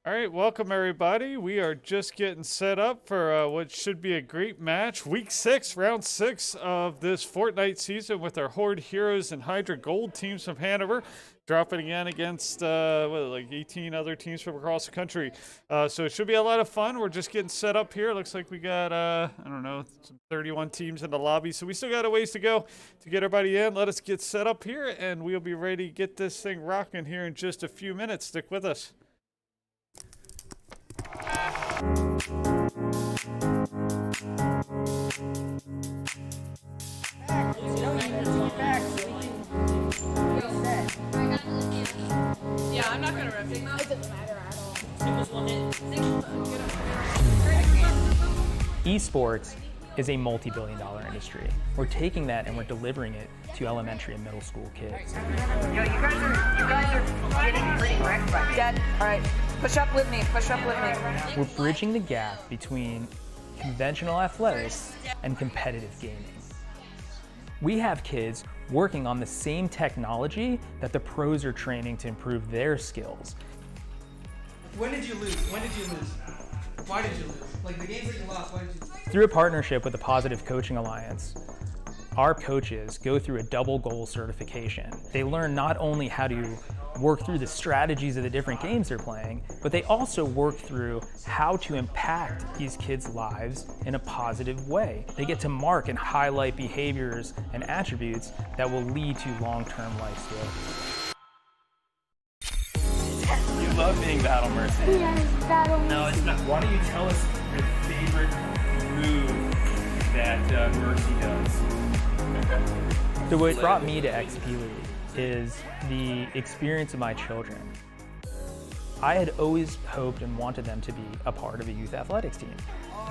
All right, welcome everybody. We are just getting set up for what should be a great match. Week 6, round 6 of this Fortnite season with our Horde Heroes and Hydra Gold teams from Hanover. Dropping again against like 18 other teams from across the country. So it should be a lot of fun. We're just getting set up here. Looks like we got, I don't know, some 31 teams in the lobby. So we still got a ways to go to get everybody in. Let us get set up here and we'll be ready to get this thing rocking here in just a few minutes. Stick with us. Yeah, I'm not gonna rip it. It doesn't matter at all. Esports is a multi-billion-dollar industry. We're taking that and we're delivering it to elementary and middle school kids. Yo, you guys are getting pretty wrecked by me. Dead. All right, push up with me. Push up with me. We're bridging the gap between conventional athletics and competitive gaming. We have kids working on the same technology that the pros are training to improve their skills. When did you lose? When did you lose? Why did you lose? Like the games that you lost, why did you lose? Through a partnership with the Positive Coaching Alliance, our coaches go through a double goal certification. They learn not only how to work through the strategies of the different games they're playing, but they also work through how to impact these kids' lives in a positive way. They get to mark and highlight behaviors and attributes that will lead to long-term life skills. You love being Battle Mercy. Yes, Battle Mercy. No, it's not. Why don't you tell us your favorite move that Mercy does? So what brought me to XP League is the experience of my children. I had always hoped and wanted them to be a part of a youth athletics team.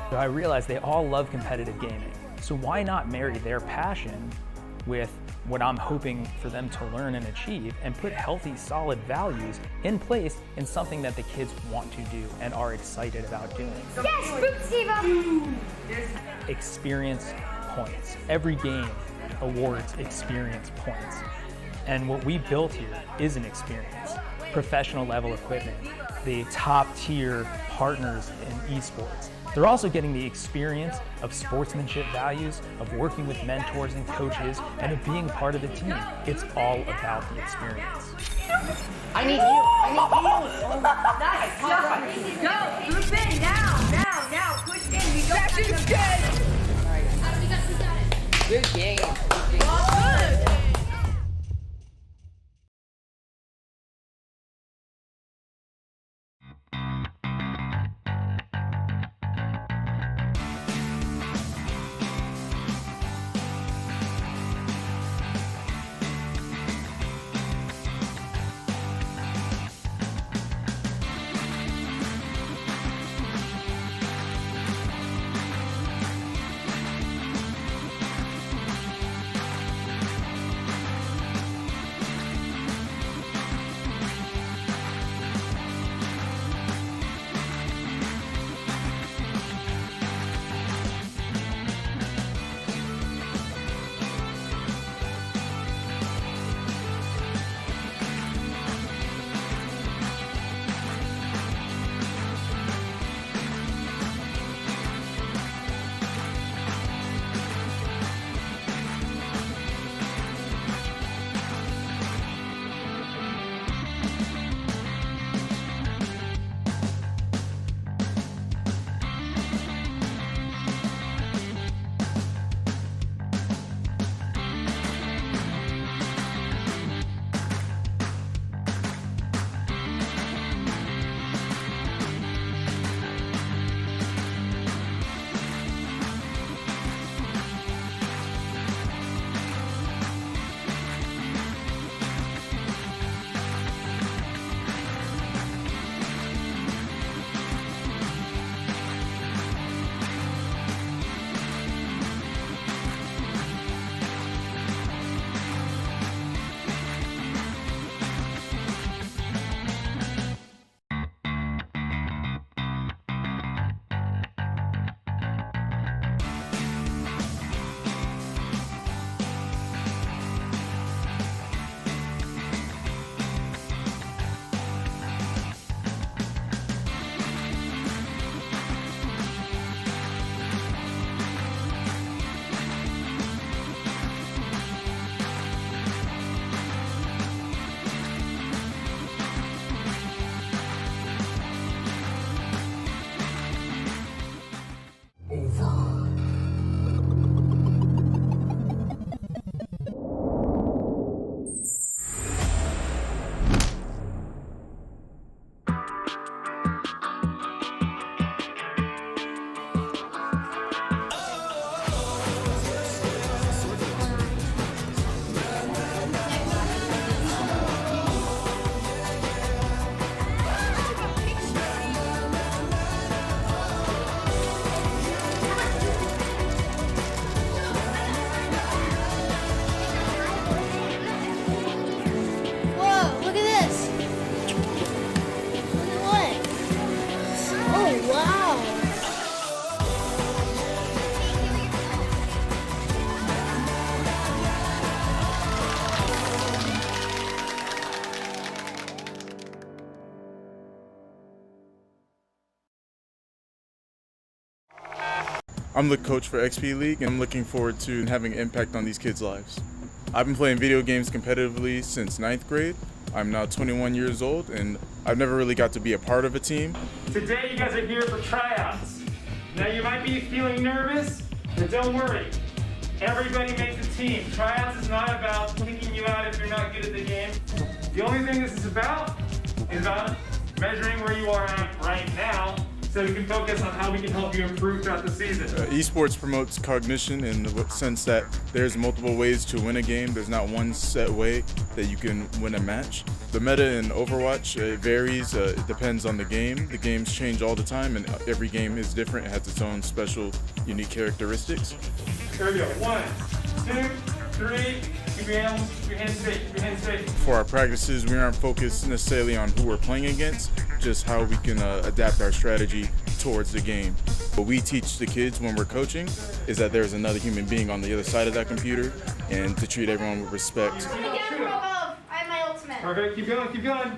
So I realized they all love competitive gaming. So why not marry their passion with what I'm hoping for them to learn and achieve and put healthy, solid values in place in something that the kids want to do and are excited about doing. Yes, Boop Experience points. Every game awards experience points. And what we built here is an experience. Professional level equipment, the top tier partners in esports. They're also getting the experience of sportsmanship values, of working with mentors and coaches, and of being part of the team. It's all about the experience. I need you. Nice. Go. Group in now. Push in. We don't have to good. Good game. Good. I'm the coach for XP League, and I'm looking forward to having an impact on these kids' lives. I've been playing video games competitively since 9th grade. I'm now 21 years old, and I've never really got to be a part of a team. Today you guys are here for tryouts. Now you might be feeling nervous, but don't worry. Everybody makes a team. Tryouts is not about kicking you out if you're not good at the game. The only thing this is about measuring where you are at right now, so we can focus on how we can help you improve throughout the season. Esports promotes cognition in the sense that there's multiple ways to win a game. There's not one set way that you can win a match. The meta in Overwatch varies. It depends on the game. The games change all the time, and every game is different. It has its own special, unique characteristics. Here we go. 1, 2, 3. Keep your hands straight. Keep your hands straight. For our practices, we aren't focused necessarily on who we're playing against, just how we can adapt our strategy towards the game. What we teach the kids when we're coaching is that there's another human being on the other side of that computer, and to treat everyone with respect. I'm gonna get him from above. I have my ultimate. Perfect. Keep going. Keep going.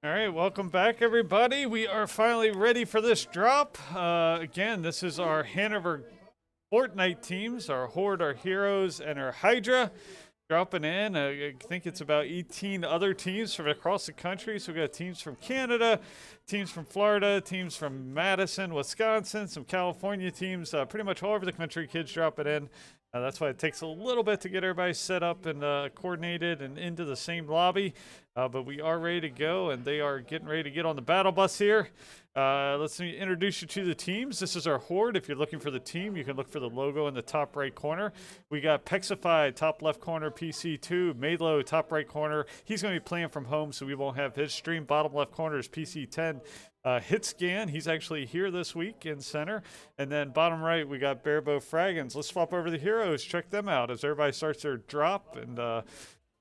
All right, welcome back, everybody. We are finally ready for this drop. Again, this is our Hanover Fortnite teams, our Horde, our Heroes, and our Hydra dropping in. I think it's about 18 other teams from across the country. So we got teams from Canada, teams from Florida, teams from Madison, Wisconsin, some California teams, pretty much all over the country, kids dropping in. That's why it takes a little bit to get everybody set up and coordinated and into the same lobby. But we are ready to go, and they are getting ready to get on the battle bus here. Let's introduce you to the teams. This is our Horde. If you're looking for the team, you can look for the logo in the top right corner. We got Pexified, top left corner, PC2. Malo, top right corner. He's going to be playing from home, so we won't have his stream. Bottom left corner is PC10. Hitscan, he's actually here this week in center. And then bottom right, we got Barebow Fraggins. Let's swap over the heroes. Check them out as everybody starts their drop and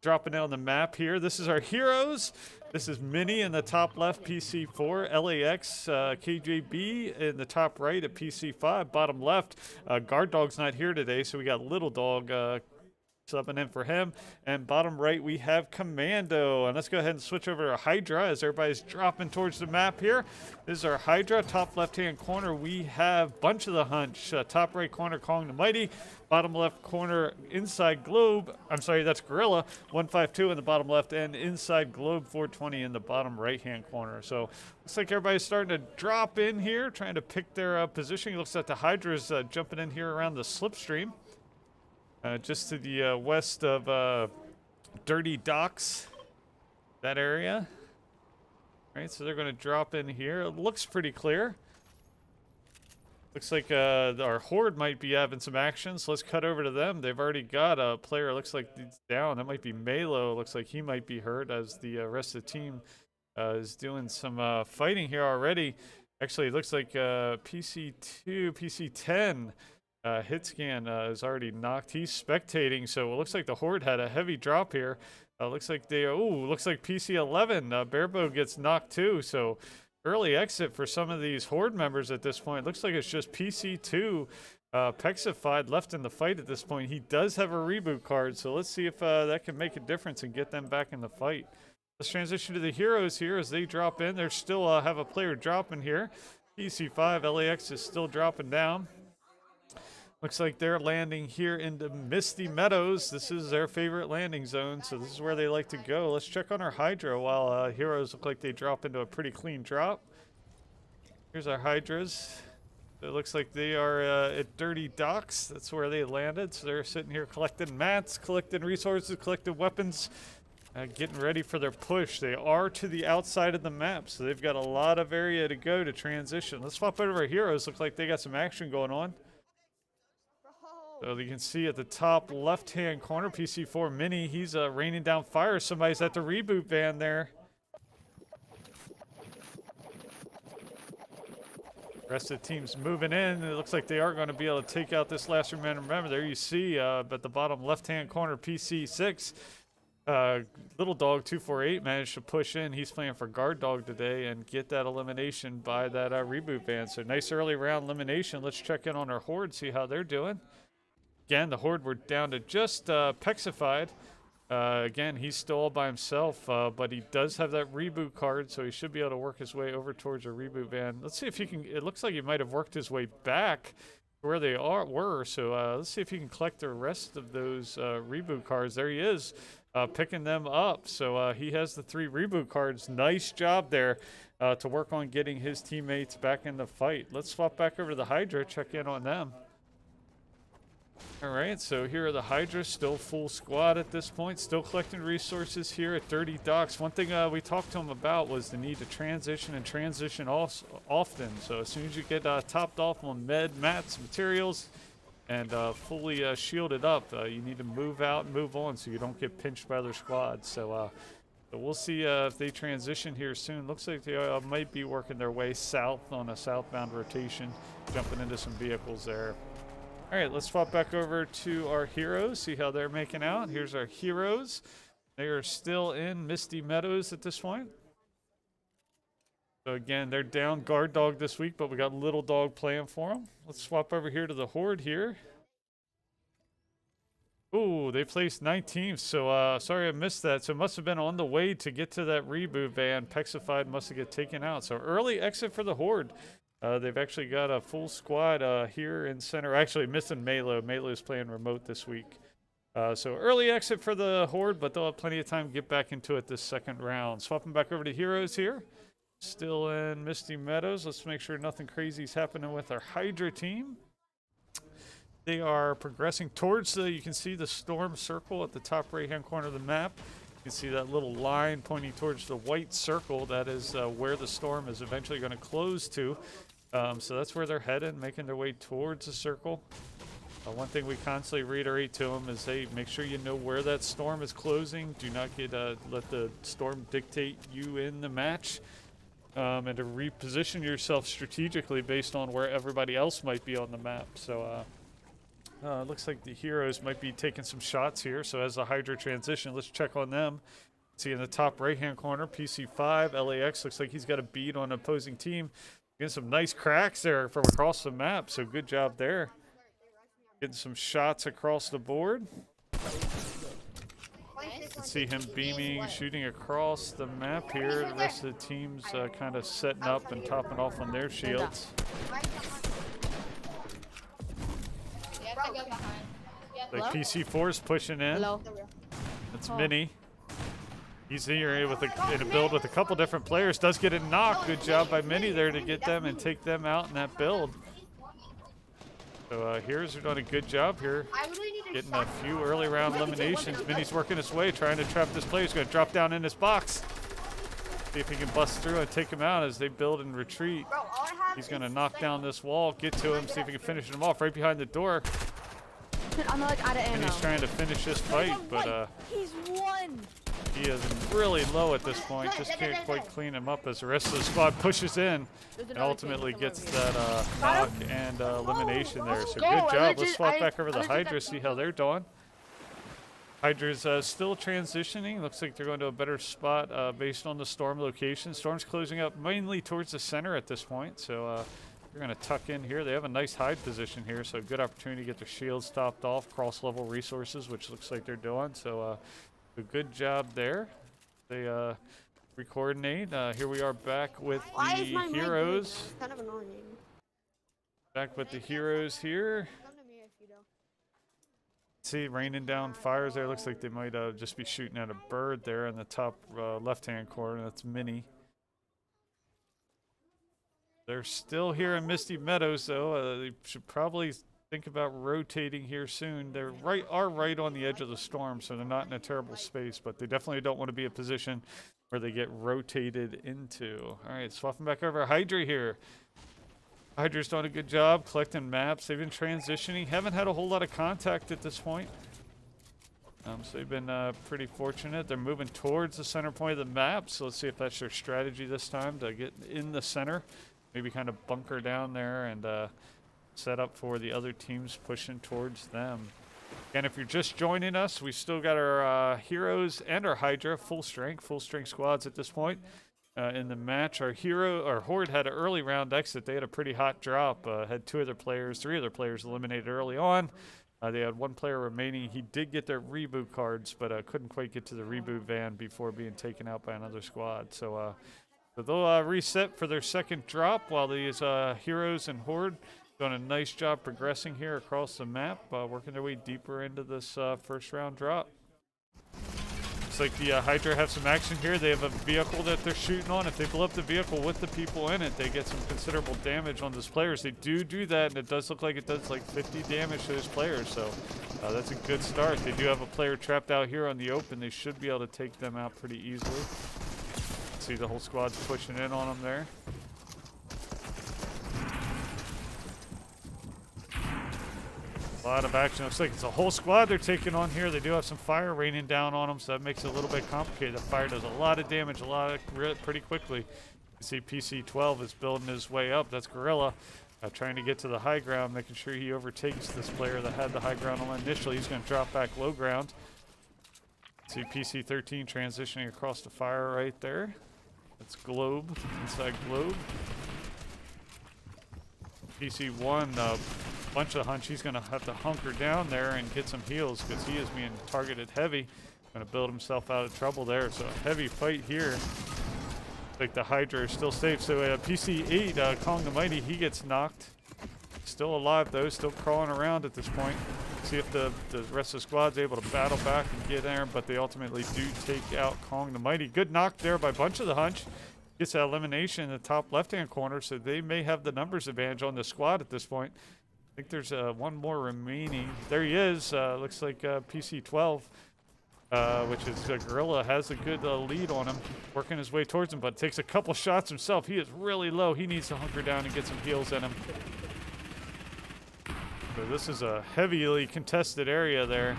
dropping down the map here. This is our heroes. This is Mini in the top left, PC4. LAX, KJB in the top right at PC5. Bottom left, Guard Dog's not here today, so we got Little Dog subbing in for him. And bottom right, we have Commando. And let's go ahead and switch over to Hydra as everybody's dropping towards the map here. This is our Hydra. Top left-hand corner, we have Bunch of the Hunch. Top right corner, Kong the Mighty. Bottom left corner, Inside Globe. I'm sorry, that's Gorilla. 152 in the bottom left, and Inside Globe 420 in the bottom right-hand corner. So looks like everybody's starting to drop in here, trying to pick their position. It looks like the Hydra's jumping in here around the slipstream. Just to the west of Dirty Docks, that area. All right, so they're going to drop in here. It looks pretty clear. Looks like our Horde might be having some action, so let's cut over to them. They've already got a player. Looks like he's down. That might be Malo. Looks like he might be hurt as the rest of the team is doing some fighting here already. Actually, it looks like PC2, PC10. Hitscan is already knocked. He's spectating, so it looks like the Horde had a heavy drop here. Looks like they, looks like PC11. Barebow gets knocked too, so early exit for some of these Horde members at this point. Looks like it's just PC2 Pexified left in the fight at this point. He does have a reboot card, so let's see if that can make a difference and get them back in the fight. Let's transition to the heroes here as they drop in. They still have a player dropping here. PC5, LAX is still dropping down. Looks like they're landing here into Misty Meadows. This is their favorite landing zone, so this is where they like to go. Let's check on our Hydra while heroes look like they drop into a pretty clean drop. Here's our Hydras. It looks like they are at Dirty Docks. That's where they landed. So they're sitting here collecting mats, collecting resources, collecting weapons, getting ready for their push. They are to the outside of the map, so they've got a lot of area to go to transition. Let's swap over our heroes. Looks like they got some action going on. So you can see at the top left-hand corner, PC4 Mini, he's raining down fire. Somebody's at the reboot van there. Rest of the team's moving in. It looks like they are going to be able to take out this last remaining member. There you see, at the bottom left-hand corner, PC6. Little Dog 248 managed to push in. He's playing for Guard Dog today and get that elimination by that reboot van. So nice early round elimination. Let's check in on our Horde, see how they're doing. Again, the Horde were down to just Pexified. Again, he's still all by himself, but he does have that reboot card, so he should be able to work his way over towards a reboot van. Let's see if he can. It looks like he might have worked his way back to where they were. So let's see if he can collect the rest of those reboot cards. There he is, picking them up. So he has the 3 reboot cards. Nice job there to work on getting his teammates back in the fight. Let's swap back over to the Hydra, check in on them. All right, so here are the Hydra, still full squad at this point, still collecting resources here at Dirty Docks. One thing we talked to them about was the need to transition and transition often. So as soon as you get topped off on med, mats, materials, and fully shielded up, you need to move out and move on so you don't get pinched by their squad. So we'll see if they transition here soon. Looks like they might be working their way south on a southbound rotation, jumping into some vehicles there. All right, let's swap back over to our heroes, see how they're making out. Here's our heroes. They are still in Misty Meadows at this point. So again, they're down Guard Dog this week, but we got Little Dog playing for them. Let's swap over here to the Horde here. Ooh, they placed 19th, so sorry I missed that. So it must have been on the way to get to that reboot van. Pexified must have get taken out. So early exit for the Horde. They've actually got a full squad here in center. Actually missing Malo. Malo's playing remote this week. So early exit for the Horde, but they'll have plenty of time to get back into it this second round. Swapping back over to Heroes here. Still in Misty Meadows. Let's make sure nothing crazy is happening with our Hydra team. They are progressing towards you can see the storm circle at the top right-hand corner of the map. You can see that little line pointing towards the white circle. That is where the storm is eventually going to close to. So that's where they're headed, making their way towards the circle. One thing we constantly reiterate to them is, hey, make sure you know where that storm is closing. Do not get let the storm dictate you in the match. And to reposition yourself strategically based on where everybody else might be on the map. So it looks like the Heroes might be taking some shots here. So as the Hydra transition, let's check on them. See in the top right-hand corner, PC5, LAX looks like he's got a bead on an opposing team. Getting some nice cracks there from across the map, so good job there. Getting some shots across the board. You can see him beaming, shooting across the map here. The rest of the team's kind of setting up and topping off on their shields. Like PC4 is pushing in. That's Mini. He's here in a build with a couple different players. Does get a knock. Good job by Mini there to get them and take them out in that build. So Heroes are doing a good job here. Getting a few early round eliminations. Mini's working his way, trying to trap this player. He's going to drop down in this box. See if he can bust through and take him out as they build and retreat. He's going to knock down this wall, get to him, see if he can finish him off right behind the door. I'm like out of ammo. And he's trying to finish this fight, but he's won. he is really low at this point. Just can't quite clean him up as the rest of the squad pushes in and ultimately gets that knock and elimination there. So good job. Let's swap back over to the Hydra, see how they're doing. Hydra's still transitioning. Looks like they're going to a better spot based on the storm location. Storm's closing up mainly towards the center at this point, so they're going to tuck in here. They have a nice hide position here, so a good opportunity to get their shields topped off, cross-level resources, which looks like they're doing. So a good job there. They re-coordinate. Here we are back with the Heroes. Kind of annoying. Back with the Heroes here. See, raining down fires there. Looks like they might just be shooting at a bird there in the top left-hand corner. That's Mini. They're still here in Misty Meadows, though. They should probably think about rotating here soon. They're right on the edge of the storm, so they're not in a terrible space, but they definitely don't want to be a position where they get rotated into. All right, swapping back over Hydra here. Hydra's done a good job collecting maps. They've been transitioning. Haven't had a whole lot of contact at this point. So they've been pretty fortunate. They're moving towards the center point of the map, so let's see if that's their strategy this time to get in the center. Maybe kind of bunker down there and set up for the other teams pushing towards them. And if you're just joining us, we still got our Heroes and our Hydra full strength squads at this point. In the match, our Horde had an early round exit. They had a pretty hot drop. Had three other players eliminated early on. They had one player remaining. He did get their reboot cards, but couldn't quite get to the reboot van before being taken out by another squad. So they'll reset for their second drop while these Heroes and Horde doing a nice job progressing here across the map, working their way deeper into this first round drop. Looks like the Hydra have some action here. They have a vehicle that they're shooting on. If they blow up the vehicle with the people in it, they get some considerable damage on those players. They do that, and it does look like it does like 50 damage to those players. So that's a good start. They do have a player trapped out here on the open. They should be able to take them out pretty easily. See the whole squad's pushing in on them there. A lot of action. Looks like it's a whole squad they're taking on here. They do have some fire raining down on them, so that makes it a little bit complicated. The fire does a lot of damage, pretty quickly. You see PC12 is building his way up. That's Gorilla trying to get to the high ground, making sure he overtakes this player that had the high ground on initially. He's going to drop back low ground. See PC13 transitioning across the fire right there. That's Globe, inside Globe. PC1 bunch of hunch. He's going to have to hunker down there and get some heals because he is being targeted heavy. Going to build himself out of trouble there. So a heavy fight here. Like the Hydra is still safe. So PC8, Kong the Mighty, he gets knocked. Still alive though, still crawling around at this point. See if the rest of the squad's able to battle back and get there, but they ultimately do take out Kong the Mighty. Good knock there by Bunch of the Hunch. Gets that elimination in the top left-hand corner, so they may have the numbers advantage on the squad at this point. I think there's one more remaining. There he is. Looks like PC12, which is Gorilla, has a good lead on him, working his way towards him, but takes a couple shots himself. He is really low. He needs to hunker down and get some heals in him. So this is a heavily contested area there.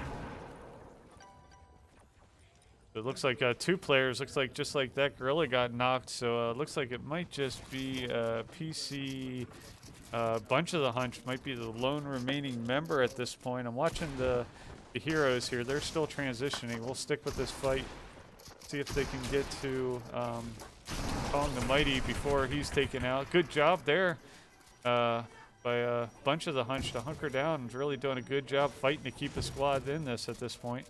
It looks like two players. Looks like just like that Gorilla got knocked. So it looks like it might just be PC. Bunch of the Hunch might be the lone remaining member at this point. I'm watching the heroes here. They're still transitioning. We'll stick with this fight. See if they can get to Kong the Mighty before he's taken out. Good job there. By a Bunch of the Hunch to hunker down and really doing a good job fighting to keep the squad in this at this point.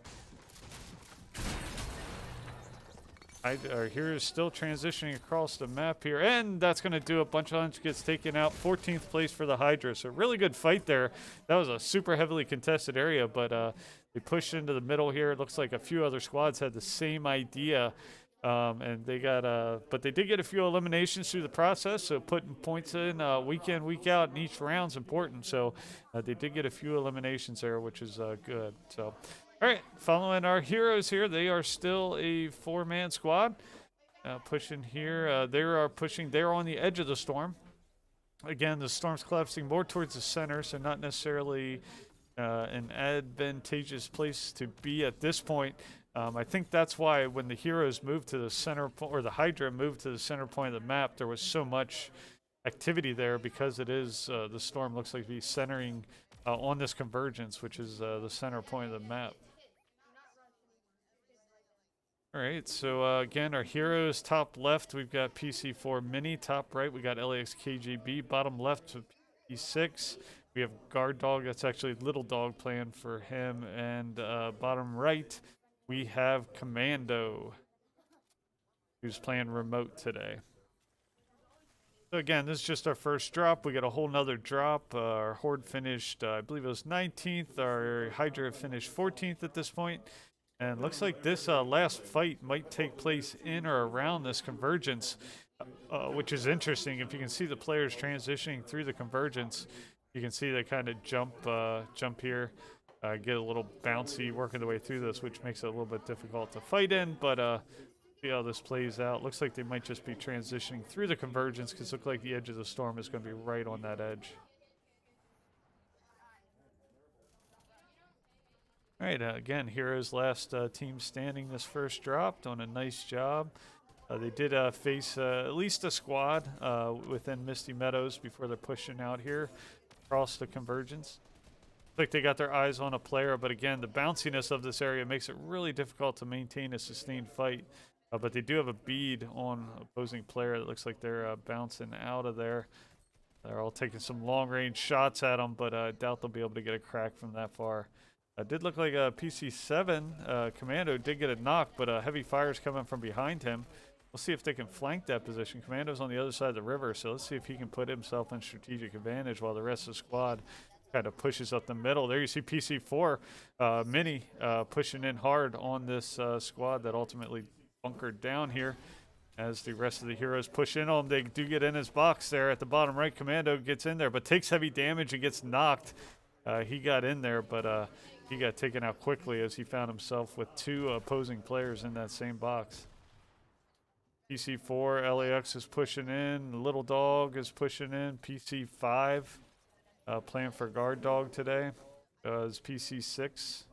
Here is still transitioning across the map here, and that's going to do it. Bunch of Hunch gets taken out. 14th place for the Hydra. So really good fight there. That was a super heavily contested area, but they pushed into the middle here. It looks like a few other squads had the same idea. And they got but they did get a few eliminations through the process, so putting points in week in, week out in each round is important. So they did get a few eliminations there, which is good. So, all right, following our heroes here, they are still a 4-man squad. Pushing here, they are pushing. They're on the edge of the storm. Again, the storm's collapsing more towards the center, so not necessarily an advantageous place to be at this point. I think that's why when the heroes moved to the center or the Hydra moved to the center point of the map, there was so much activity there because it is the storm looks like to be centering on this convergence, which is the center point of the map. All right, so again, our heroes top left, we've got PC4 Mini. Top right, we got LAX KGB. Bottom left, P6. We have Guard Dog. That's actually Little Dog playing for him. And bottom right, we have Commando, who's playing remote today. So again, this is just our first drop. We got a whole nother drop. Our Horde finished, I believe it was 19th. Our Hydra finished 14th at this point. And looks like this last fight might take place in or around this convergence, which is interesting. If you can see the players transitioning through the convergence, you can see they kind of jump here. Get a little bouncy working their way through this, which makes it a little bit difficult to fight in, but see how this plays out. Looks like they might just be transitioning through the convergence because it looks like the edge of the storm is going to be right on that edge. All right, again, Heroes last team standing this first drop, doing a nice job. They did face at least a squad within Misty Meadows before they're pushing out here across the convergence. Like they got their eyes on a player, but again, the bounciness of this area makes it really difficult to maintain a sustained fight. But they do have a bead on opposing player that looks like they're bouncing out of there. They're all taking some long-range shots at them, but I doubt they'll be able to get a crack from that far. It did look like a PC7 Commando did get a knock, but heavy fire's coming from behind him. We'll see if they can flank that position. Commando's on the other side of the river, so let's see if he can put himself in strategic advantage while the rest of the squad kind of pushes up the middle. There you see PC4 Mini pushing in hard on this squad that ultimately bunkered down here. As the rest of the heroes push in on him, they do get in his box there at the bottom right. Commando gets in there, but takes heavy damage and gets knocked. He got in there, but he got taken out quickly as he found himself with two opposing players in that same box. PC4, LAX is pushing in. Little Dog is pushing in. PC5 playing for Guard Dog today is PC6.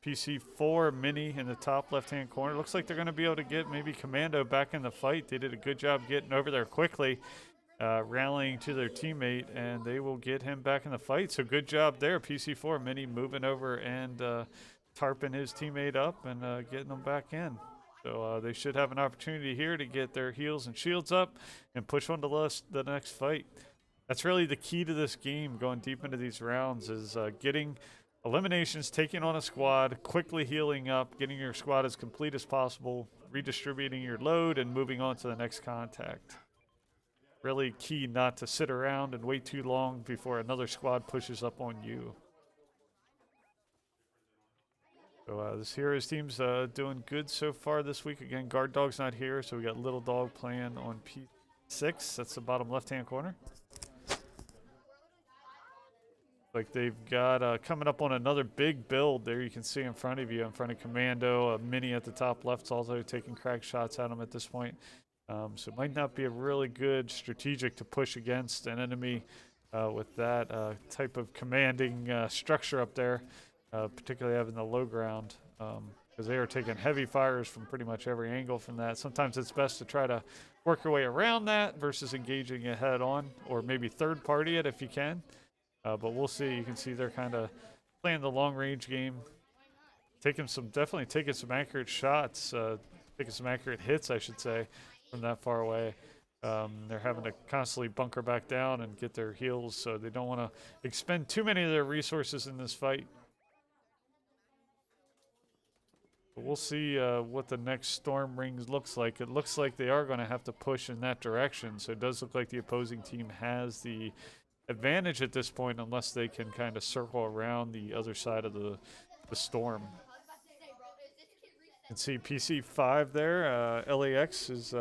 PC4 Mini in the top left-hand corner. Looks like they're going to be able to get maybe Commando back in the fight. They did a good job getting over there quickly, rallying to their teammate, and they will get him back in the fight. So good job there. PC4 Mini moving over and tarping his teammate up and getting them back in. So they should have an opportunity here to get their heals and shields up and push on to the next fight. That's really the key to this game, going deep into these rounds, is getting eliminations, taking on a squad, quickly healing up, getting your squad as complete as possible, redistributing your load, and moving on to the next contact. Really key not to sit around and wait too long before another squad pushes up on you. So this Heroes team's doing good so far this week. Again, Guard Dog's not here, so we got Little Dog playing on P6. That's the bottom left-hand corner. Like they've got coming up on another big build there. You can see in front of you, in front of Commando, a mini at the top left's also taking crack shots at him at this point. So it might not be a really good strategic to push against an enemy with that type of commanding structure up there, particularly having the low ground, because they are taking heavy fires from pretty much every angle from that. Sometimes it's best to try to work your way around that versus engaging it head on, or maybe third party it if you can. But we'll see. You can see they're kind of playing the long range game, definitely taking some accurate shots, taking some accurate hits, I should say, from that far away. They're having to constantly bunker back down and get their heals, so they don't want to expend too many of their resources in this fight. But we'll see what the next storm rings looks like. It looks like they are going to have to push in that direction, so it does look like the opposing team has the advantage at this point, unless they can kind of circle around the other side of the storm. You can see PC5 there. LAX is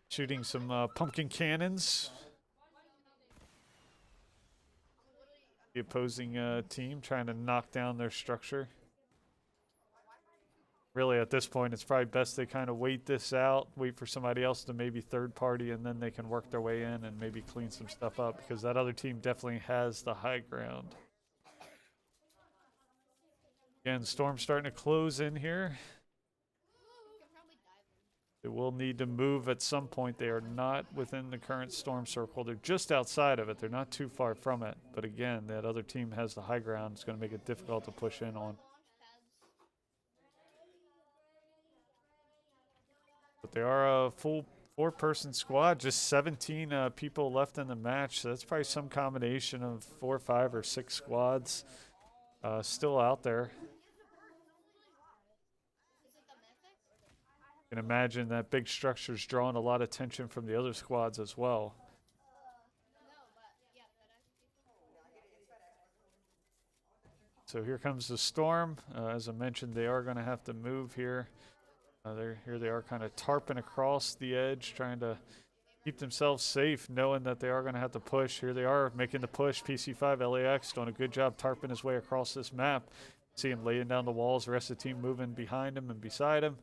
shooting some pumpkin cannons. The opposing team trying to knock down their structure. Really, at this point, it's probably best they kind of wait this out, wait for somebody else to maybe third party, and then they can work their way in and maybe clean some stuff up, because that other team definitely has the high ground. Again, storm's starting to close in here. They will need to move at some point. They are not within the current storm circle. They're just outside of it. They're not too far from it. But again, that other team has the high ground. It's going to make it difficult to push in on. But they are a full 4-person squad, just 17 people left in the match. So that's probably some combination of 4, 5, or 6 squads still out there. You can imagine that big structure's drawing a lot of attention from the other squads as well. So here comes the storm. As I mentioned, they are going to have to move here. Here they are kind of tarping across the edge, trying to keep themselves safe, knowing that they are going to have to push. Here they are making the push. PC5 LAX doing a good job tarping his way across this map. See him laying down the walls, the rest of the team moving behind him and beside him,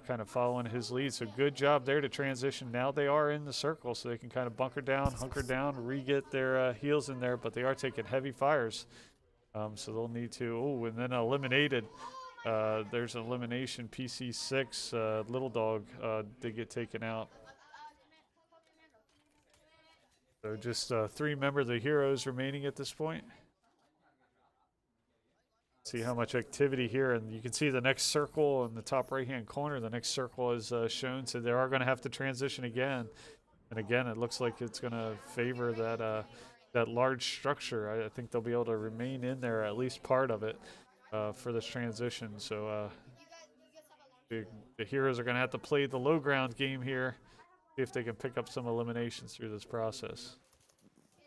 kind of following his lead. So good job there to transition. Now they are in the circle, so they can kind of bunker down, hunker down, re-get their heals in there, but they are taking heavy fires. So they'll need to, oh, and then eliminated. There's an elimination. PC6, Little Dog did get taken out. So just 3 members of the Heroes remaining at this point. See how much activity here, and you can see the next circle in the top right-hand corner. The next circle is shown, so they are going to have to transition again. And again, it looks like it's going to favor that large structure. I think they'll be able to remain in there, at least part of it. For this transition, so the Heroes are going to have to play the low ground game here, see if they can pick up some eliminations through this process.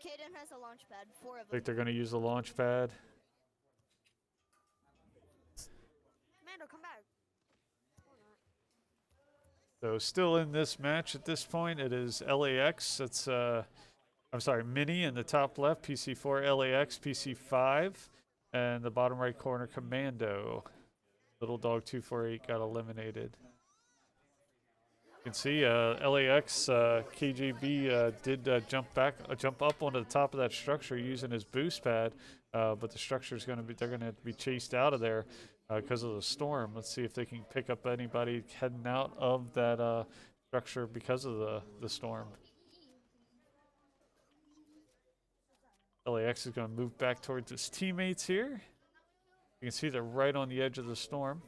Kaden has a launch pad, 4 of them. I think they're going to use the launch pad. Commander, come back. So still in this match at this point, it is LAX. It's I'm sorry, Mini in the top left, PC4 LAX, PC5. And the bottom right corner, Commando. Little Dog 248 got eliminated. You can see LAX KJB did jump up onto the top of that structure using his boost pad, but the structure is going to be, they're going to have to be chased out of there because of the storm. Let's see if they can pick up anybody heading out of that structure because of the storm. LAX is going to move back towards his teammates here. You can see they're right on the edge of the storm.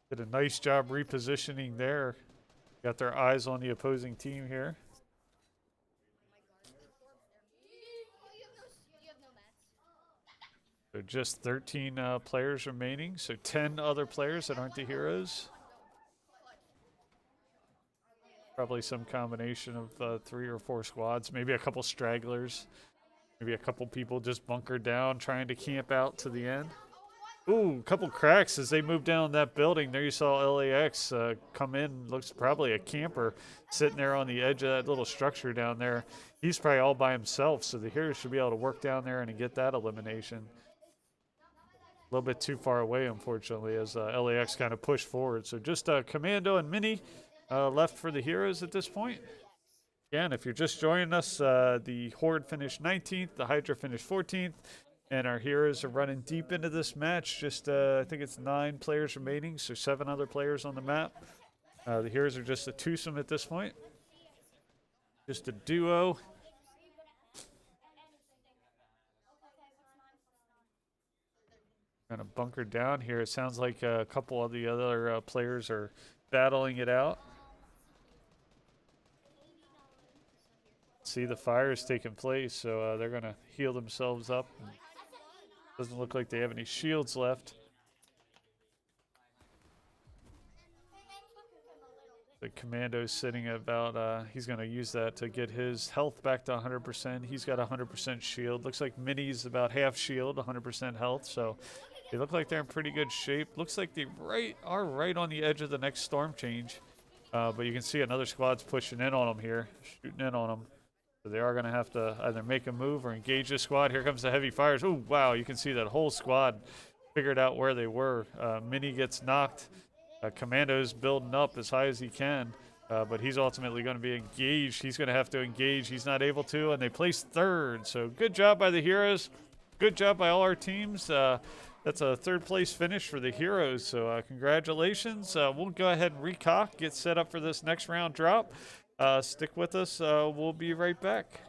Did a nice job repositioning there. Got their eyes on the opposing team here. So just 13 players remaining. So 10 other players that aren't the heroes. Probably some combination of 3 or 4 squads, maybe a couple stragglers, maybe a couple people just bunkered down trying to camp out to the end. Ooh, a couple cracks as they move down that building. There you saw LAX come in. Looks probably a camper sitting there on the edge of that little structure down there. He's probably all by himself, so the heroes should be able to work down there and get that elimination. A little bit too far away, unfortunately, as LAX kind of pushed forward. So just Commando and Mini left for the heroes at this point. Again, if you're just joining us, the Horde finished 19th, the Hydra finished 14th, and our heroes are running deep into this match. Just, I think it's 9 players remaining, so 7 other players on the map. The heroes are just a twosome at this point. Just a duo. Kind of bunkered down here. It sounds like a couple of the other players are battling it out. See, the fire is taking place, so they're going to heal themselves up. Doesn't look like they have any shields left. The Commando's sitting at about, he's going to use that to get his health back to 100%. He's got 100% shield. Looks like Mini's about half shield, 100% health, so they look like they're in pretty good shape. Looks like they are right on the edge of the next storm change. But you can see another squad's pushing in on them here, shooting in on them. So they are going to have to either make a move or engage this squad. Here comes the heavy fires. Oh, wow, you can see that whole squad figured out where they were. Mini gets knocked. Commando's building up as high as he can, but he's ultimately going to be engaged. He's going to have to engage. He's not able to, and they place 3rd. So good job by the heroes. Good job by all our teams. That's a 3rd place finish for the heroes, so congratulations. We'll go ahead and recock, get set up for this next round drop. Stick with us. We'll be right back.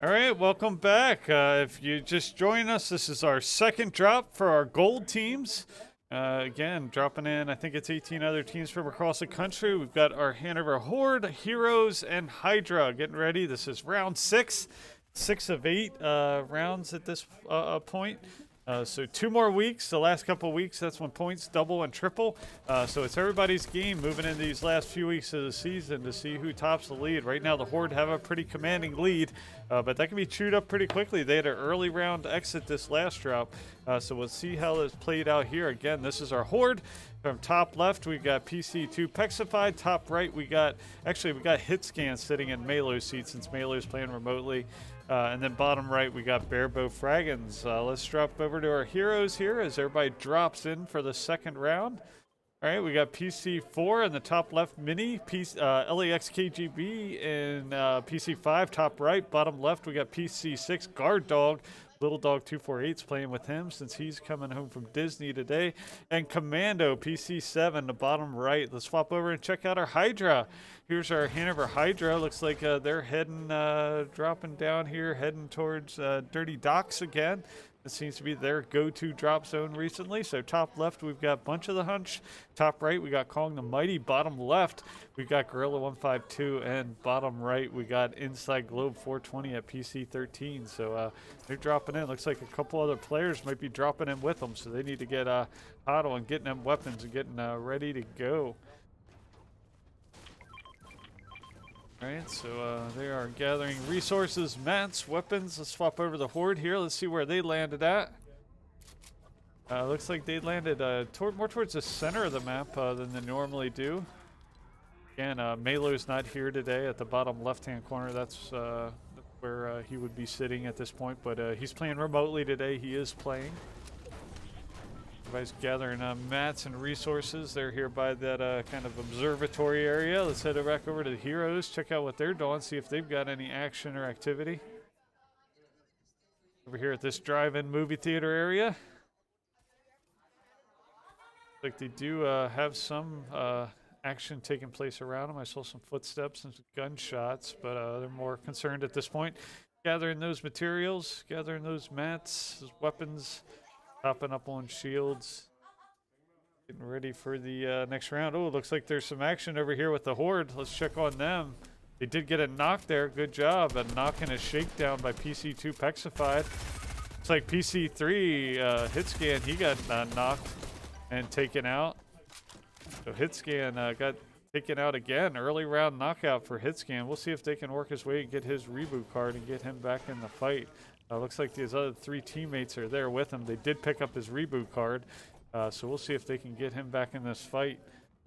All right, welcome back. If you just joined us, this is our second drop for our gold teams. Again, dropping in, I think it's 18 other teams from across the country. We've got our Hanover Horde, Heroes, and Hydra getting ready. This is round 6, 6 of 8 rounds at this point. So 2 more weeks. The last couple of weeks, that's when points double and triple. So it's everybody's game moving into these last few weeks of the season to see who tops the lead. Right now, the Horde have a pretty commanding lead, but that can be chewed up pretty quickly. They had an early round exit this last drop, so we'll see how this played out here. Again, this is our Horde. From top left, we got PC2 Pexified. Top right, we got HitScan sitting in Malo's seat since Malo's playing remotely. And then bottom right, we got Barebow Fraggins. Let's drop over to our heroes here as everybody drops in for the second round. All right, we got PC4 in the top left, Mini, LAX KGB, and PC5 top right. Bottom left, we got PC6 Guard Dog. Little Dog 248's playing with him since he's coming home from Disney today. And Commando, PC7, the bottom right. Let's swap over and check out our Hydra. Here's our Hanover Hydra. Looks like they're heading, dropping down here, heading towards Dirty Docks again. It seems to be their go-to drop zone recently. So top left, we've got Bunch of the Hunch. Top right, we got Kong the Mighty. Bottom left, we've got Gorilla 152. And bottom right, we got Inside Globe 420 at PC13. So they're dropping in. Looks like a couple other players might be dropping in with them. So they need to get hot on getting them weapons and getting ready to go. All right, so they are gathering resources, mats, weapons. Let's swap over the Horde here. Let's see where they landed at. Looks like they landed more towards the center of the map than they normally do. Again, Malo's not here today at the bottom left-hand corner. That's where he would be sitting at this point, but he's playing remotely today. He is playing. Everybody's gathering mats and resources. They're here by that kind of observatory area. Let's head back over to the heroes, check out what they're doing, see if they've got any action or activity. Over here at this drive-in movie theater area. Like they do have some action taking place around them. I saw some footsteps and some gunshots, but they're more concerned at this point. Gathering those materials, gathering those mats, those weapons. Hopping up on shields. Getting ready for the next round. Oh, looks like there's some action over here with the Horde. Let's check on them. They did get a knock there. Good job. A knock and a shakedown by PC2 Pexified. Looks like PC3 HitScan, he got knocked and taken out. So HitScan got taken out again. Early round knockout for HitScan. We'll see if they can work his way and get his reboot card and get him back in the fight. Looks like these other 3 teammates are there with him. They did pick up his reboot card, so we'll see if they can get him back in this fight.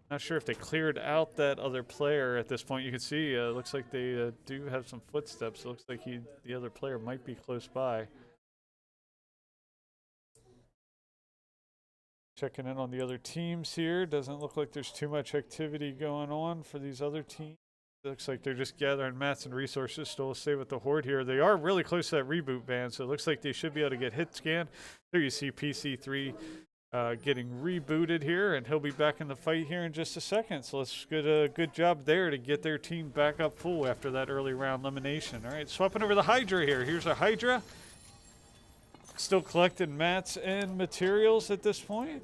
Not sure if they cleared out that other player at this point. You can see, looks like they do have some footsteps. It looks like the other player might be close by. Checking in on the other teams here. Doesn't look like there's too much activity going on for these other teams. Looks like they're just gathering mats and resources. Still stay with the Horde here. They are really close to that reboot ban, so it looks like they should be able to get HitScan. There you see PC3 getting rebooted here, and he'll be back in the fight here in just a second. So let's get a good job there to get their team back up full after that early round elimination. All right, swapping over the Hydra here. Here's our Hydra. Still collecting mats and materials at this point.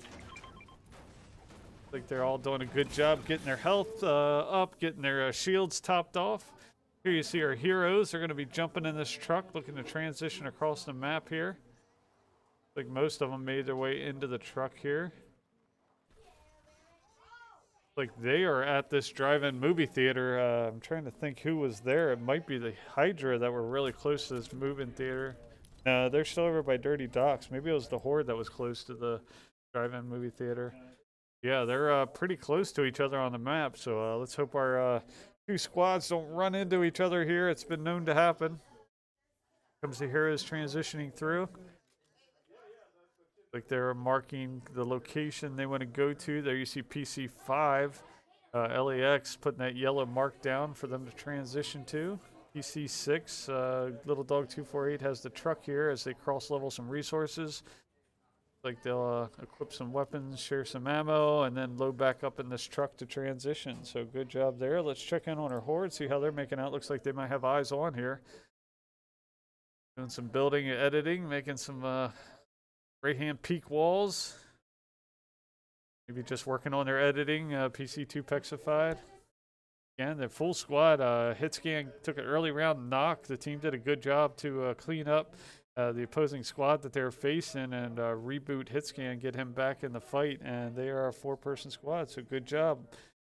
Like they're all doing a good job getting their health up, getting their shields topped off. Here you see our heroes. They're going to be jumping in this truck, looking to transition across the map here. Like most of them made their way into the truck here. Like they are at this drive-in movie theater. I'm trying to think who was there. It might be the Hydra that were really close to this movie theater. No, they're still over by Dirty Docks. Maybe it was the Horde that was close to the drive-in movie theater. Yeah, they're pretty close to each other on the map, so let's hope our 2 squads don't run into each other here. It's been known to happen. Comes the heroes transitioning through. Like they're marking the location they want to go to. There you see PC5, LAX putting that yellow mark down for them to transition to. PC6, Little Dog 248 has the truck here as they cross-level some resources. Like they'll equip some weapons, share some ammo, and then load back up in this truck to transition. So good job there. Let's check in on our Horde, see how they're making out. Looks like they might have eyes on here. Doing some building and editing, making some right-hand peak walls. Maybe just working on their editing, PC2 Pexified. Again, their full squad. Hitscan took an early round knock. The team did a good job to clean up the opposing squad that they were facing and reboot Hitscan, get him back in the fight. And they are a 4-person squad, so good job.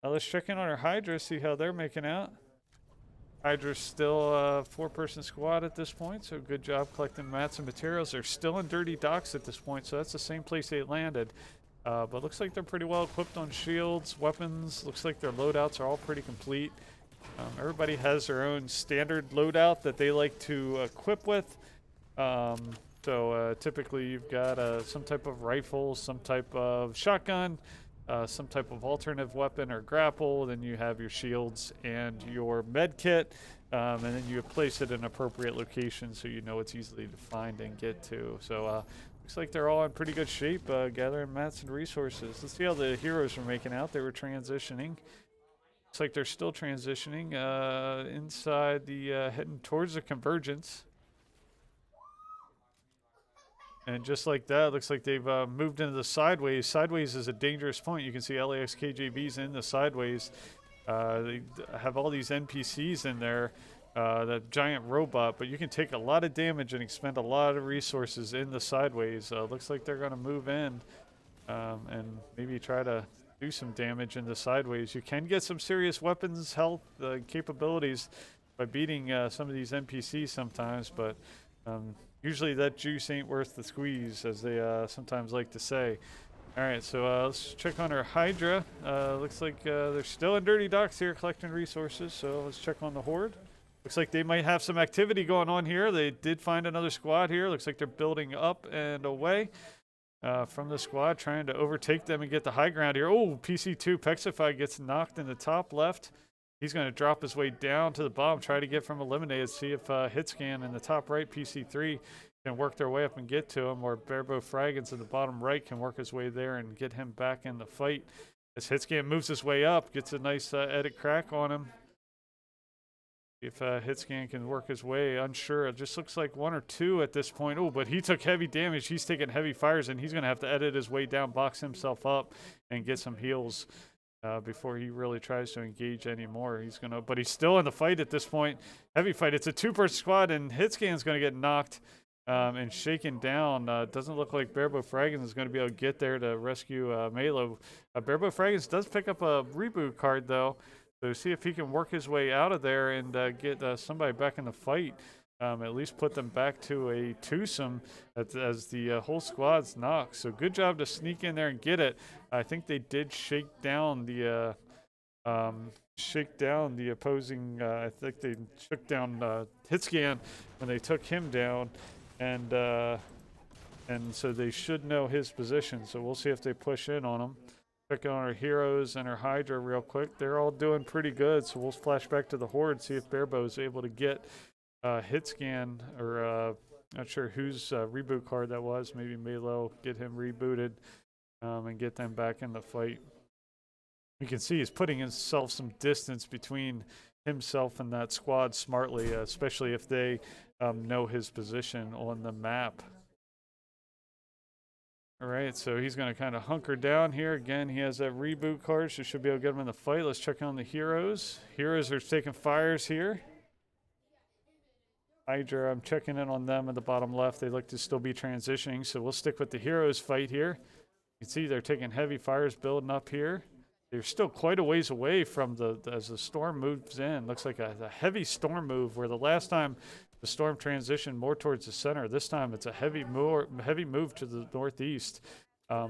Let's check in on our Hydra, see how they're making out. Hydra's still a 4-person squad at this point, so good job collecting mats and materials. They're still in Dirty Docks at this point, so that's the same place they landed. But looks like they're pretty well equipped on shields, weapons. Looks like their loadouts are all pretty complete. Everybody has their own standard loadout that they like to equip with. So typically you've got some type of rifle, some type of shotgun, some type of alternative weapon or grapple. Then you have your shields and your med kit. And then you place it in appropriate locations so you know it's easily to find and get to. So looks like they're all in pretty good shape, gathering mats and resources. Let's see how the heroes are making out. They were transitioning. Looks like they're still transitioning inside the heading towards the convergence. And just like that, looks like they've moved into the sideways. Sideways is a dangerous point. You can see LAX KJV's in the sideways. They have all these NPCs in there. That giant robot, but you can take a lot of damage and expend a lot of resources in the sideways. Looks like they're going to move in and maybe try to do some damage in the sideways. You can get some serious weapons, health, capabilities by beating some of these NPCs sometimes, but usually that juice ain't worth the squeeze, as they sometimes like to say. All right, so let's check on our Hydra. Looks like they're still in Dirty Docks here collecting resources, so let's check on the Horde. Looks like they might have some activity going on here. They did find another squad here. Looks like they're building up and away from the squad, trying to overtake them and get the high ground here. Oh, PC2 Pexify gets knocked in the top left. He's going to drop his way down to the bottom, try to get from eliminated, see if Hitscan in the top right, PC3, can work their way up and get to him, or Barebow Fraggins in the bottom right can work his way there and get him back in the fight. As Hitscan moves his way up, gets a nice edit crack on him. If Hitscan can work his way, unsure. It just looks like 1 or 2 at this point. Oh, but he took heavy damage. He's taking heavy fires, and he's going to have to edit his way down, box himself up, and get some heals before he really tries to engage anymore. But he's still in the fight at this point. Heavy fight. It's a 2-person squad, and Hitscan's going to get knocked and shaken down. Doesn't look like Barebow Fraggins is going to be able to get there to rescue Malo. Barebow Fraggins does pick up a reboot card, though. So see if he can work his way out of there and get somebody back in the fight. At least put them back to a twosome as the whole squad's knocked. So good job to sneak in there and get it. I think they did shake down the opposing. I think they shook down Hitscan when they took him down, and so they should know his position. So we'll see if they push in on him. Checking on our heroes and our Hydra real quick. They're all doing pretty good, so we'll flash back to the Horde, see if Barebow is able to get Hitscan, or not sure whose reboot card that was. Maybe Malo, get him rebooted and get them back in the fight. You can see he's putting himself some distance between himself and that squad smartly, especially if they know his position on the map. All right, so he's going to kind of hunker down here. Again, he has that reboot card, so should be able to get him in the fight. Let's check on the heroes. Heroes are taking fires here. Hydra, I'm checking in on them at the bottom left. They look to still be transitioning, so we'll stick with the heroes fight here. You can see they're taking heavy fires building up here. They're still quite a ways away from as the storm moves in. Looks like a heavy storm move, where the last time the storm transitioned more towards the center. This time it's a heavy move to the northeast.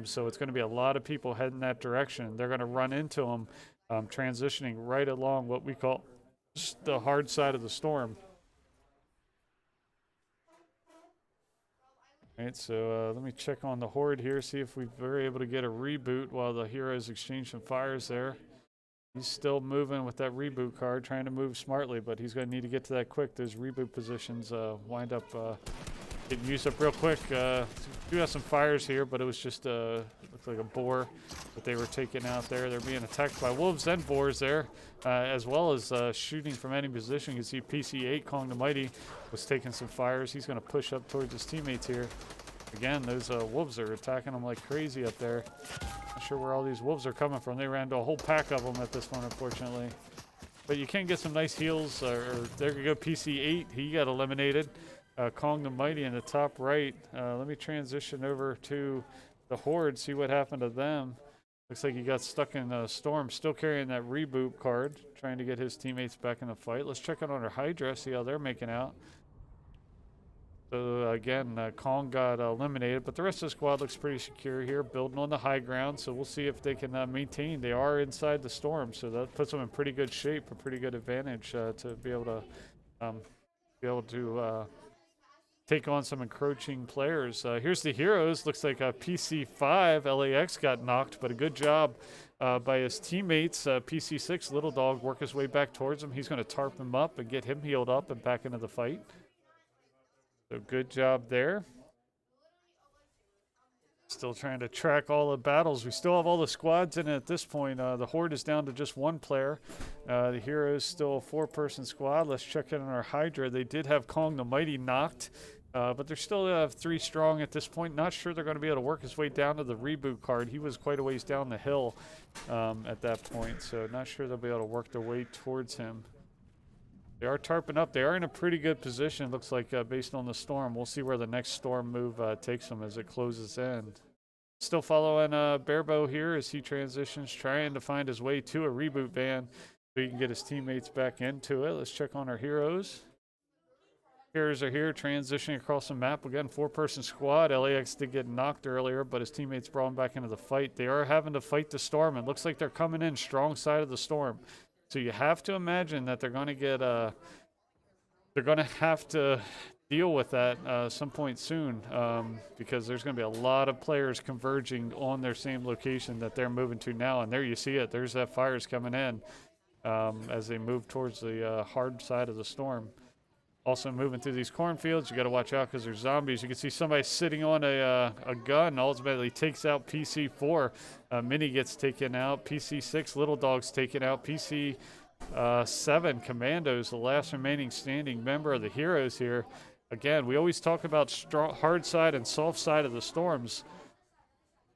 So it's going to be a lot of people heading that direction. They're going to run into them, transitioning right along what we call the hard side of the storm. All right, so let me check on the Horde here, see if we were able to get a reboot while the heroes exchange some fires there. He's still moving with that reboot card, trying to move smartly, but he's going to need to get to that quick. Those reboot positions wind up Getting used up real quick. Do have some fires here, but it was just looked like a boar that they were taking out there. They're being attacked by wolves and boars there, as well as shooting from any position. You can see PC8 Kong the Mighty was taking some fires. He's going to push up towards his teammates here. Again, those wolves are attacking them like crazy up there. Not sure where all these wolves are coming from. They ran into a whole pack of them at this one, unfortunately. But you can get some nice heals. There you go, PC8. He got eliminated. Kong the Mighty in the top right. Let me transition over to the Horde, see what happened to them. Looks like he got stuck in a storm, still carrying that reboot card, trying to get his teammates back in the fight. Let's check out on our Hydra, see how they're making out. So again, Kong got eliminated, but the rest of the squad looks pretty secure here, building on the high ground. So we'll see if they can maintain. They are inside the storm, so that puts them in pretty good shape, a pretty good advantage to be able to take on some encroaching players. Here's the heroes. Looks like PC5 LAX got knocked, but a good job by his teammates. PC6 Little Dog work his way back towards him. He's going to tarp him up and get him healed up and back into the fight. So good job there. Still trying to track all the battles. We still have all the squads in it at this point. The Horde is down to just one player. The Heroes still a 4-person squad. Let's check in on our Hydra. They did have Kong the Mighty knocked, but they're still 3 strong at this point. Not sure they're going to be able to work his way down to the reboot card. He was quite a ways down the hill at that point, so not sure they'll be able to work their way towards him. They are tarping up. They are in a pretty good position, it looks like, based on the storm. We'll see where the next storm move takes them as it closes in. Still following Bearbo here as he transitions, trying to find his way to a reboot van so he can get his teammates back into it. Let's check on our heroes. Heroes are here, transitioning across the map. Again, 4-person squad. LAX did get knocked earlier, but his teammates brought him back into the fight. They are having to fight the storm. It looks like they're coming in strong side of the storm. So you have to imagine that they're going to get, they're going to have to deal with that some point soon because there's going to be a lot of players converging on their same location that they're moving to now. And there you see it. There's that fires coming in as they move towards the hard side of the storm. Also moving through these cornfields, you got to watch out because there's zombies. You can see somebody sitting on a gun, ultimately takes out PC4. Mini gets taken out. PC6 Little Dog's taken out. PC7 Commandos, the last remaining standing member of the Heroes here. Again, we always talk about hard side and soft side of the storms.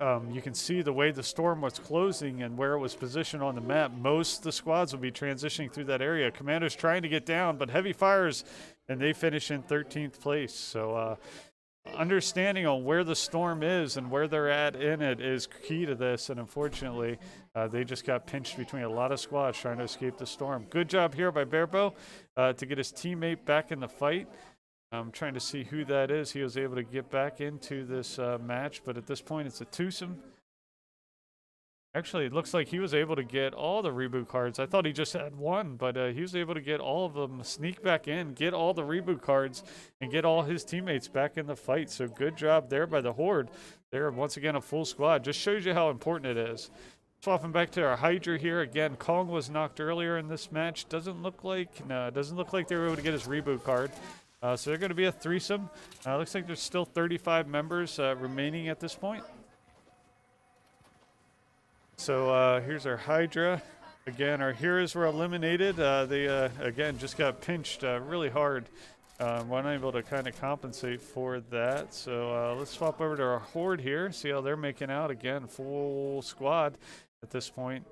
You can see the way the storm was closing and where it was positioned on the map. Most of the squads will be transitioning through that area. Commandos trying to get down, but heavy fires, and they finish in 13th place. So understanding on where the storm is and where they're at in it is key to this. And unfortunately, they just got pinched between a lot of squads trying to escape the storm. Good job here by Bearbo to get his teammate back in the fight. I'm trying to see who that is. He was able to get back into this match, but at this point it's a twosome. Actually, it looks like he was able to get all the reboot cards. I thought he just had one, but he was able to get all of them, sneak back in, get all the reboot cards, and get all his teammates back in the fight. So good job there by the Horde. They're once again a full squad. Just shows you how important it is. Swapping back to our Hydra here. Again, Kong was knocked earlier in this match. Doesn't look like they were able to get his reboot card. So they're going to be a threesome. Looks like there's still 35 members remaining at this point. So here's our Hydra. Again, our heroes were eliminated. They, again, just got pinched really hard. We're unable to kind of compensate for that. So let's swap over to our Horde here, see how they're making out. Again, full squad at this point.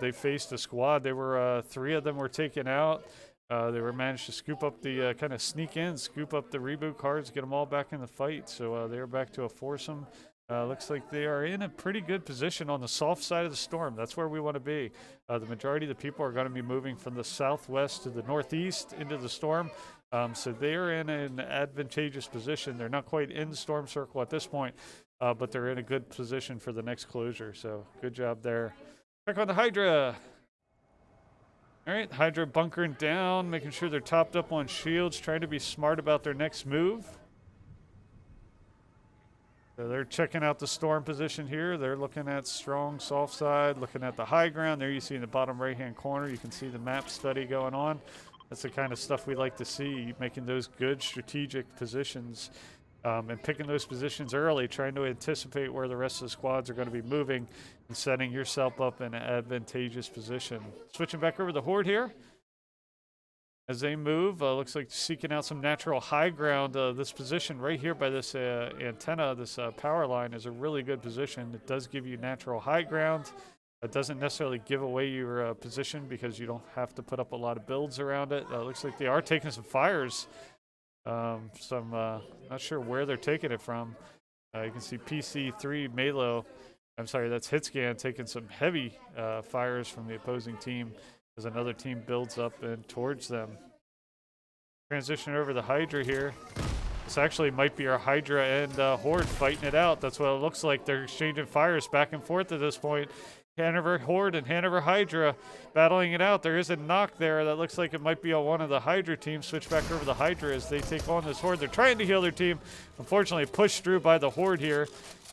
They faced a squad. They were 3 of them were taken out. They were managed to scoop up the kind of sneak in, scoop up the reboot cards, get them all back in the fight. So they are back to a foursome. Looks like they are in a pretty good position on the soft side of the storm. That's where we want to be. The majority of the people are going to be moving from the southwest to the northeast into the storm. So they are in an advantageous position. They're not quite in the storm circle at this point, but they're in a good position for the next closure. So good job there. Check on the Hydra. All right, Hydra bunkering down, making sure they're topped up on shields, trying to be smart about their next move. So they're checking out the storm position here. They're looking at strong, soft side, looking at the high ground. There you see in the bottom right-hand corner, you can see the map study going on. That's the kind of stuff we like to see, making those good strategic positions and picking those positions early, trying to anticipate where the rest of the squads are going to be moving and setting yourself up in an advantageous position. Switching back over to the Horde here. As they move, looks like seeking out some natural high ground. This position right here by this antenna, this power line, is a really good position. It does give you natural high ground. It doesn't necessarily give away your position because you don't have to put up a lot of builds around it. Looks like they are taking some fires. Not sure where they're taking it from. You can see PC3 Malo, I'm sorry, that's Hitscan taking some heavy fires from the opposing team as another team builds up and towards them. Transition over the Hydra here. This actually might be our Hydra and Horde fighting it out. That's what it looks like. They're exchanging fires back and forth at this point. Hanover Horde and Hanover Hydra battling it out. There is a knock there. That looks like it might be on one of the Hydra teams. Switch back over to the Hydra as they take on this Horde. They're trying to heal their team. Unfortunately, pushed through by the Horde here.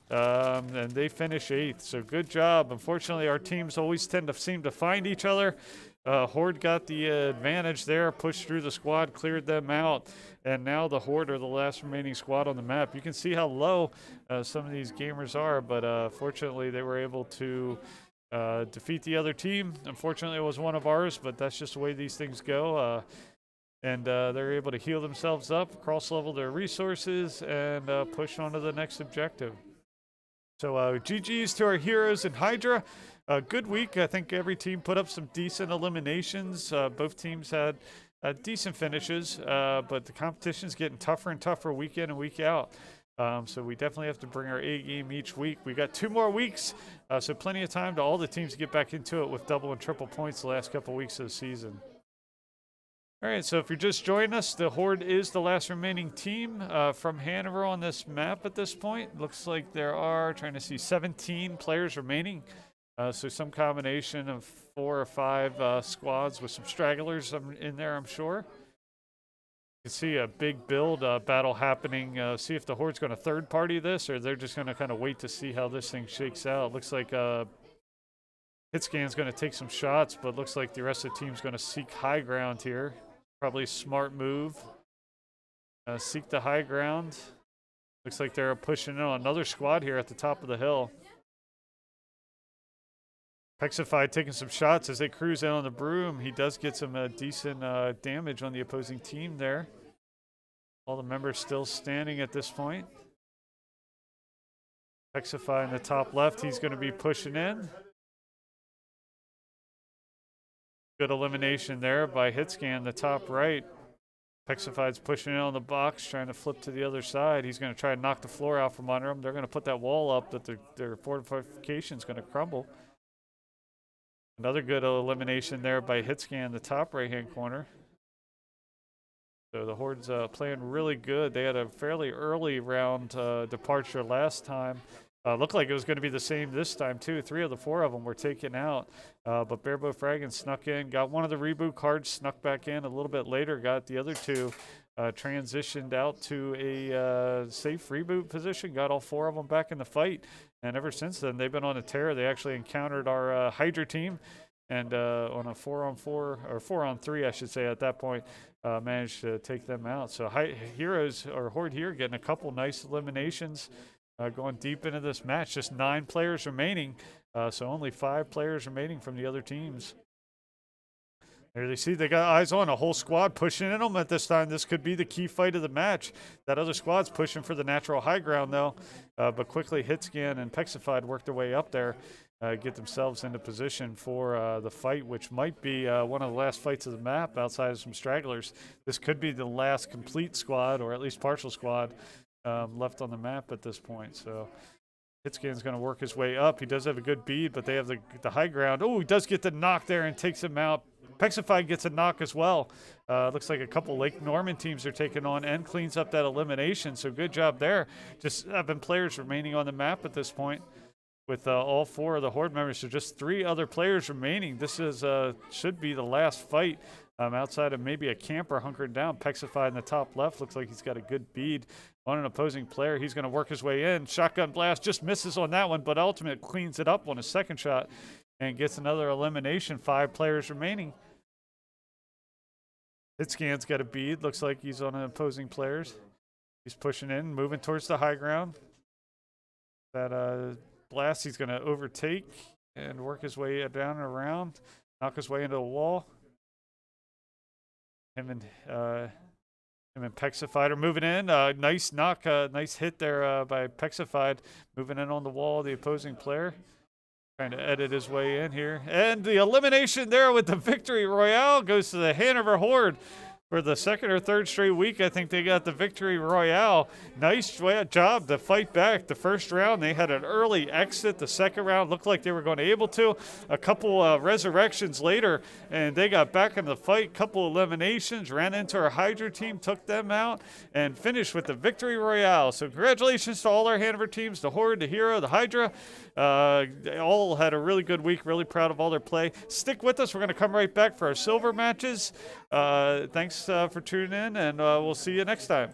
And they finish 8th. So good job. Unfortunately, our teams always tend to seem to find each other. Horde got the advantage there, pushed through the squad, cleared them out, and now the Horde are the last remaining squad on the map. You can see how low some of these gamers are, but fortunately they were able to defeat the other team. Unfortunately, it was one of ours, but that's just the way these things go. And they're able to heal themselves up, cross-level their resources, and push on to the next objective. So GG's to our heroes in Hydra. A good week. I think every team put up some decent eliminations. Both teams had decent finishes, but the competition's getting tougher and tougher week in and week out. So we definitely have to bring our A game each week. We got 2 more weeks, so plenty of time to all the teams to get back into it with double and triple points the last couple weeks of the season. All right, so if you're just joining us, the Horde is the last remaining team from Hanover on this map at this point. Looks like there are, trying to see, 17 players remaining. So some combination of 4 or 5 squads with some stragglers in there, I'm sure. You can see a big build battle happening. See if the Horde's going to third party this, or they're just going to kind of wait to see how this thing shakes out. Looks like Hitscan's going to take some shots, but looks like the rest of the team's going to seek high ground here. Probably a smart move. Seek the high ground. Looks like they're pushing in on another squad here at the top of the hill. Pexified taking some shots as they cruise out on the broom. He does get some decent damage on the opposing team there. All the members still standing at this point. Pexified in the top left. He's going to be pushing in. Good elimination there by Hitscan, the top right. Pexified's pushing in on the box, trying to flip to the other side. He's going to try to knock the floor out from under him. They're going to put that wall up that their fortification's going to crumble. Another good elimination there by Hitscan, the top right-hand corner. So the Horde's playing really good. They had a fairly early round departure last time. Looked like it was going to be the same this time, too. 3 of the 4 of them were taken out. But Barebow Fraggin snuck in, got one of the reboot cards, snuck back in a little bit later, got the other 2, transitioned out to a safe reboot position, got all 4 of them back in the fight. And ever since then, they've been on a tear. They actually encountered our Hydra team, and on a 4-on-4, or 4-on-3, I should say, at that point, managed to take them out. So Heroes, or Horde here, getting a couple nice eliminations, going deep into this match. Just 9 players remaining, so only 5 players remaining from the other teams. There they see they got eyes on a whole squad pushing in them at this time. This could be the key fight of the match. That other squad's pushing for the natural high ground, though. But quickly Hitscan and Pexified worked their way up there, get themselves into position for the fight, which might be one of the last fights of the map outside of some stragglers. This could be the last complete squad, or at least partial squad, left on the map at this point. So Hitscan's going to work his way up. He does have a good bead, but they have the high ground. Oh, he does get the knock there and takes him out. Pexified gets a knock as well. Looks like a couple Lake Norman teams are taking on and cleans up that elimination. So good job there. Just 7 players remaining on the map at this point with all 4 of the Horde members. So just 3 other players remaining. This is should be the last fight outside of maybe a camper hunkering down. Pexified in the top left. Looks like he's got a good bead on an opposing player. He's going to work his way in. Shotgun blast just misses on that one, but Ultimate cleans it up on his second shot and gets another elimination. 5 players remaining. Hitscan's got a bead. Looks like he's on opposing players. He's pushing in, moving towards the high ground. That blast he's going to overtake and work his way down and around, knock his way into the wall. Him and Pexified are moving in. Nice knock, nice hit there by Pexified, moving in on the wall, the opposing player. Trying to edit his way in here. And the elimination there with the victory royale goes to the Hanover Horde. For the second or third straight week, I think they got the victory royale. Nice job to fight back. The first round, they had an early exit. The second round looked like they were going to be able to. A couple resurrections later, and they got back in the fight. Couple eliminations, ran into our Hydra team, took them out, and finished with the victory royale. So congratulations to all our Hanover teams, the Horde, the Hero, the Hydra. They all had a really good week. Really proud of all their play. Stick with us. We're going to come right back for our silver matches. Thanks for tuning in, and we'll see you next time.